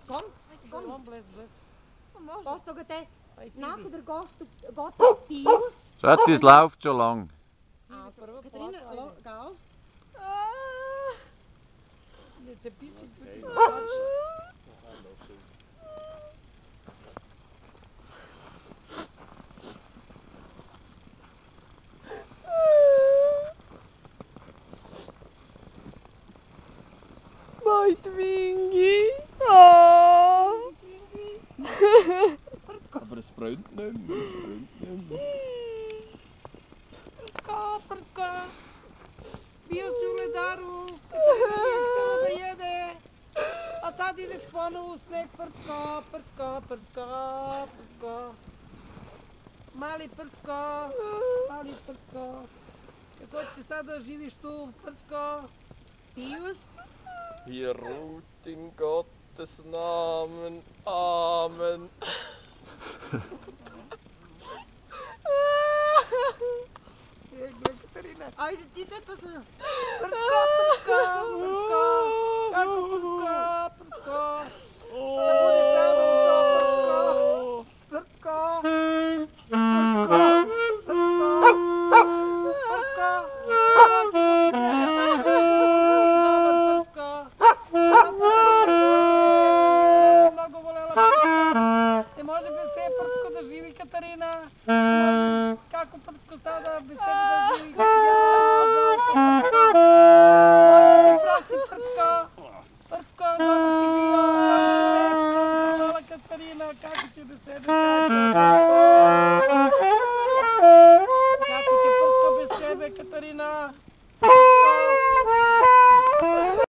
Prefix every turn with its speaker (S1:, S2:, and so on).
S1: Kom.
S2: Kom, bless.
S1: Was sogar der nachher der Gott Pius?
S3: Schatzi, es läuft schon lang.
S1: Katharina, gell?
S2: Jetzt ein bisschen für die
S1: Mai Twingi. Oh.
S3: Aber es brennt nicht mehr,
S2: Prtka. Bio Solidaru. Da jede. A sad ideš ponovo u sneg, prtka. Mali prtka. Kako će sada živiš tu, prtka?
S1: Pius?
S4: Hier ruht in Gottes Namen. Amen.
S2: Katarina.
S1: Ajde, ti to se...
S2: Prtka. Kako prtka? Da budeš sada u to, prtka. Mnogo volela ne može bez te prtko da živi Katarina. Kako prtko sada bez tebe da živi? Prosim prtko, mnogo si bio, hvala Katarina, kako će bez tebe kako će prtko bez tebe Katarina?